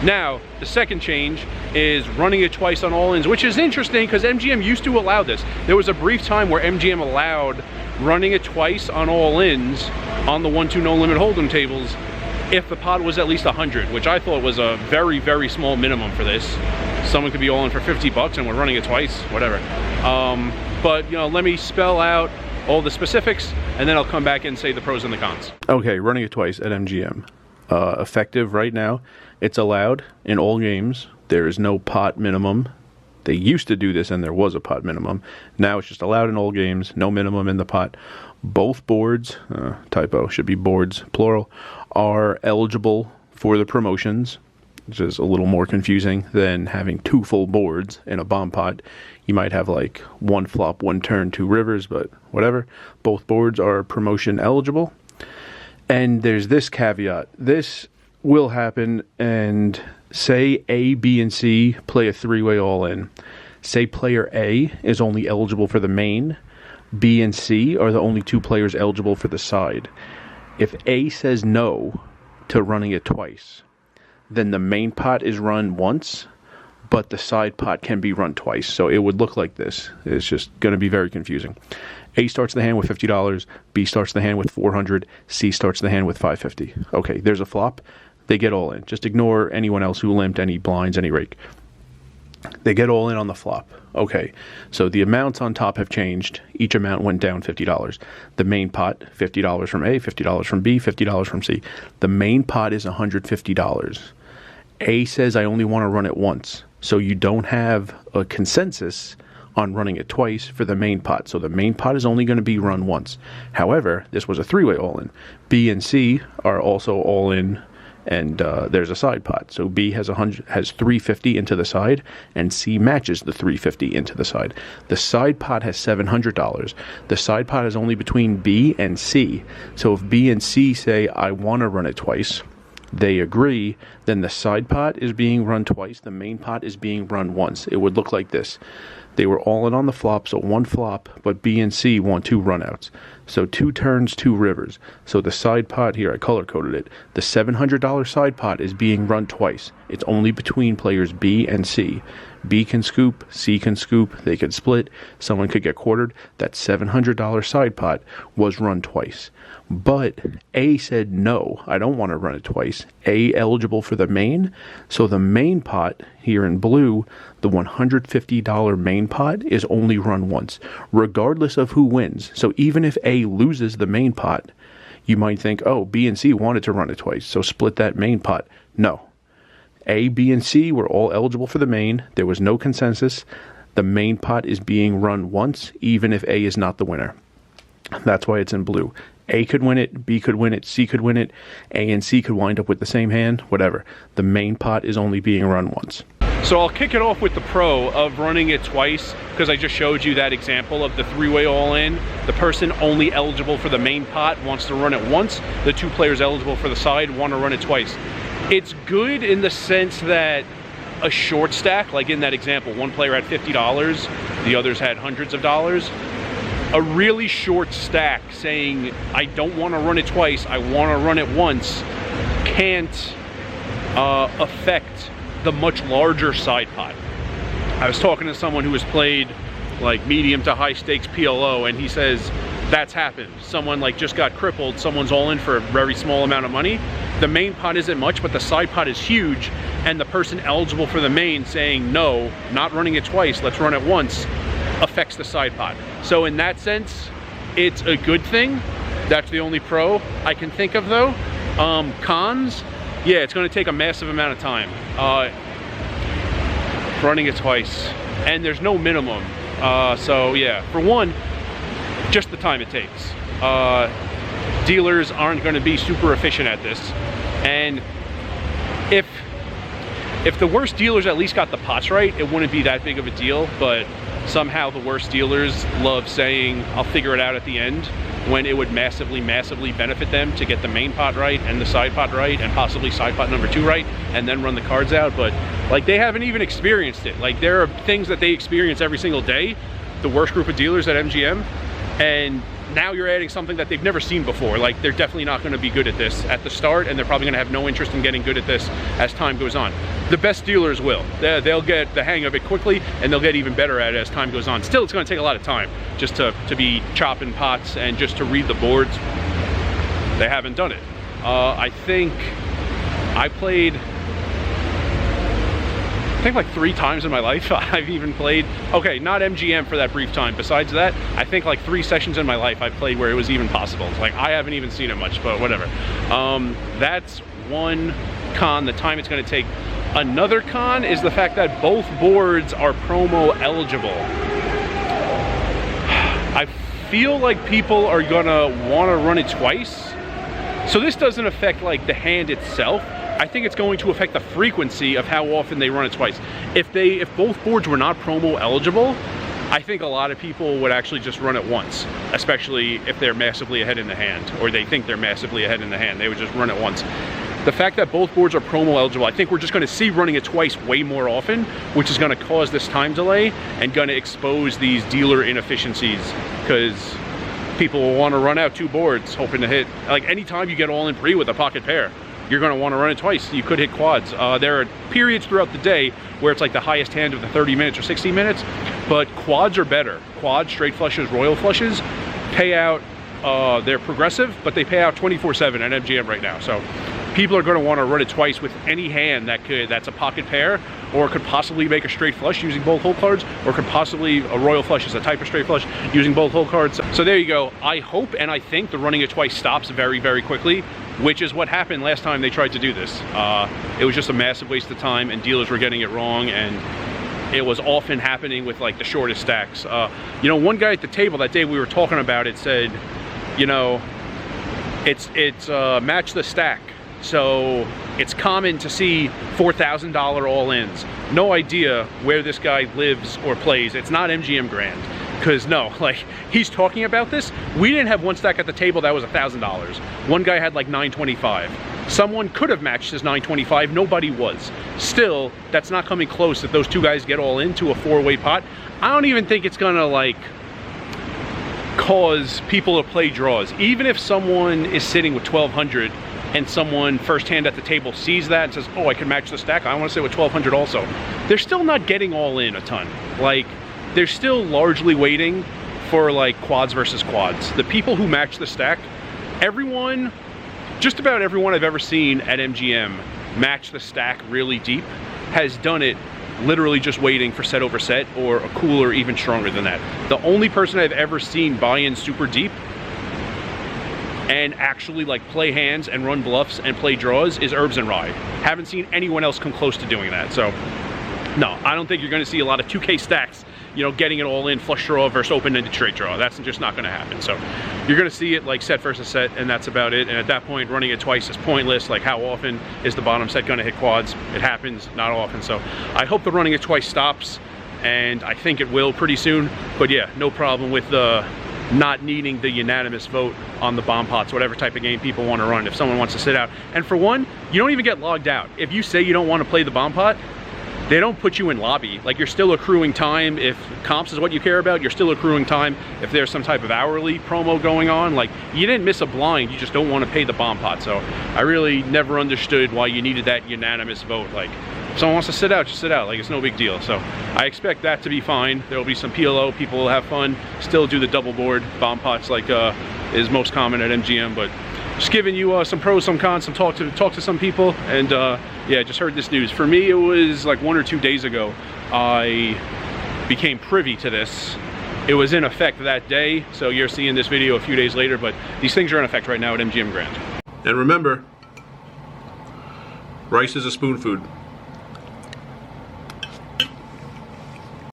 Now, the second change is running it twice on all-ins, which is interesting because MGM used to allow this. There was a brief time where MGM allowed running it twice on all-ins on the 1-2 no-limit hold'em tables if the pot was at least 100, which I thought was a very, very small minimum for this. Someone could be all in for 50 bucks and we're running it twice, whatever. But, you know, let me spell out all the specifics and then I'll come back and say the pros and the cons. Okay, running it twice at MGM. Effective right now. It's allowed in all games. There is no pot minimum. They used to do this and there was a pot minimum. Now it's just allowed in all games. No minimum in the pot. Both boards, typo, should be boards, plural, are eligible for the promotions, which is a little more confusing than having 2 full boards in a bomb pot. You might have like 1 flop, 1 turn, 2 rivers, but whatever. Both boards are promotion eligible. And there's this caveat. This will happen, and say A, B, and C play a 3-way all-in. Say player A is only eligible for the main. B and C are the only 2 players eligible for the side. If A says no to running it twice, then the main pot is run once, but the side pot can be run twice. So it would look like this. It's just going to be very confusing. A starts the hand with $50, B starts the hand with $400, C starts the hand with $550. Okay, there's a flop. They get all in. Just ignore anyone else who limped, any blinds, any rake. They get all in on the flop. Okay, so the amounts on top have changed. Each amount went down $50. The main pot, $50 from A, $50 from B, $50 from C. The main pot is $150. A says, I only want to run it once. So you don't have a consensus on running it twice for the main pot. So the main pot is only going to be run once. However, this was a 3-way all-in. B and C are also all in, and there's a side pot. So B has $350 into the side, and C matches the $350 into the side. The side pot has $700. The side pot is only between B and C. So if B and C say, I want to run it twice, they agree, then the side pot is being run twice, the main pot is being run once. It would look like this. They were all in on the flop, so 1 flop, but B and C want 2 runouts. So 2 turns, 2 rivers. So the side pot here, I color-coded it. The $700 side pot is being run twice. It's only between players B and C. B can scoop, C can scoop, they could split, someone could get quartered. That $700 side pot was run twice. But A said, no, I don't want to run it twice. A eligible for the main. So the main pot here in blue, the $150 main pot is only run once, regardless of who wins. So even if A loses the main pot, you might think, oh, B and C wanted to run it twice, so split that main pot. No. A, B, and C were all eligible for the main. There was no consensus. The main pot is being run once, even if A is not the winner. That's why it's in blue. A could win it, B could win it, C could win it, A and C could wind up with the same hand, whatever. The main pot is only being run once. So I'll kick it off with the pro of running it twice, because I just showed you that example of the 3-way all-in. The person only eligible for the main pot wants to run it once. The 2 players eligible for the side want to run it twice. It's good in the sense that a short stack, like in that example, 1 player had $50, the others had hundreds of dollars. A really short stack saying, I don't want to run it twice, I want to run it once, can't affect the much larger side pot. I was talking to someone who has played like medium to high stakes PLO, and he says that's happened. Someone like just got crippled, someone's all in for a very small amount of money. The main pot isn't much, but the side pot is huge, and the person eligible for the main saying, no, not running it twice, let's run it once, affects the side pot. So in that sense, it's a good thing. That's the only pro I can think of though. Cons, yeah, it's gonna take a massive amount of time. Running it twice, and there's no minimum. So yeah, for one, just the time it takes. Dealers aren't gonna be super efficient at this. And if the worst dealers at least got the pots right, it wouldn't be that big of a deal, but somehow the worst dealers love saying, I'll figure it out at the end, when it would massively, massively benefit them to get the main pot right and the side pot right and possibly side pot number 2 right and then run the cards out. But like, they haven't even experienced it. Like, there are things that they experience every single day, the worst group of dealers at MGM, and now you're adding something that they've never seen before. Like, they're definitely not going to be good at this at the start, and they're probably going to have no interest in getting good at this as time goes on. The best dealers will. They'll get the hang of it quickly, and they'll get even better at it as time goes on. Still, it's going to take a lot of time just to be chopping pots and just to read the boards. They haven't done it. I think I played, like 3 times in my life. I've even played, okay, not MGM for that brief time. Besides that, I think like 3 sessions in my life I've played where it was even possible. Like, I haven't even seen it much, but whatever. That's one con, the time it's going to take. Another con is the fact that both boards are promo eligible. I feel like people are gonna want to run it twice. So this doesn't affect like the hand itself. I think it's going to affect the frequency of how often they run it twice. If both boards were not promo eligible, I think a lot of people would actually just run it once, especially if they're massively ahead in the hand, or they think they're massively ahead in the hand. They would just run it once. The fact that both boards are promo eligible, I think we're just going to see running it twice way more often, which is going to cause this time delay and going to expose these dealer inefficiencies, because people will want to run out 2 boards hoping to hit. Like, anytime you get all in pre with a pocket pair, you're going to want to run it twice. You could hit quads. There are periods throughout the day where it's like the highest hand of the 30 minutes or 60 minutes, but quads are better. Quads, straight flushes, royal flushes pay out, they're progressive, but they pay out 24/7 at MGM right now. So people are going to want to run it twice with any hand that's a pocket pair, or could possibly make a straight flush using both hole cards, or could possibly, a royal flush is a type of straight flush using both hole cards. So there you go. I hope and I think the running it twice stops very, very quickly, which is what happened last time they tried to do this. It was just a massive waste of time, and dealers were getting it wrong, and it was often happening with like the shortest stacks. You know, one guy at the table that day we were talking about it said, you know, it's match the stack. So it's common to see $4,000 all-ins. No idea where this guy lives or plays. It's not MGM Grand. Because no, like, he's talking about this. We didn't have one stack at the table that was $1,000. One guy had like $925. Someone could have matched his $925. Nobody was. Still, that's not coming close if those 2 guys get all into a 4-way pot. I don't even think it's gonna like cause people to play draws. Even if someone is sitting with 1,200 and someone first hand at the table sees that and says, oh, I can match the stack, I want to sit with 1,200 also. They're still not getting all in a ton. Like, they're still largely waiting for like quads versus quads. The people who match the stack, everyone, just about everyone I've ever seen at MGM match the stack really deep has done it literally just waiting for set over set, or a cooler even stronger than that. The only person I've ever seen buy in super deep and actually like play hands and run bluffs and play draws is Herbs and Rye. Haven't seen anyone else come close to doing that. So no, I don't think you're going to see a lot of 2K stacks, you know, getting it all in flush draw versus open-ended straight draw. That's just not going to happen. So you're going to see it like set versus set, and that's about it. And at that point, running it twice is pointless. Like, how often is the bottom set going to hit quads? It happens not often. So I hope the running it twice stops, and I think it will pretty soon. But yeah, no problem with the not needing the unanimous vote on the bomb pots, whatever type of game people want to run. If someone wants to sit out, and for one, you don't even get logged out. If you say you don't want to play the bomb pot, they don't put you in lobby. Like, you're still accruing time. If comps is what you care about, you're still accruing time. If there's some type of hourly promo going on, like, you didn't miss a blind, you just don't want to pay the bomb pot. So I really never understood why you needed that unanimous vote. Like, if someone wants to sit out, just sit out. Like, it's no big deal. So I expect that to be fine. There'll be some PLO, people will have fun, still do the double board bomb pots like is most common at MGM, but just giving you some pros, some cons, some talk to some people, and yeah, just heard this news. For me, it was like 1 or 2 days ago I became privy to this. It was in effect that day, so you're seeing this video a few days later, but these things are in effect right now at MGM Grand. And remember, rice is a spoon food.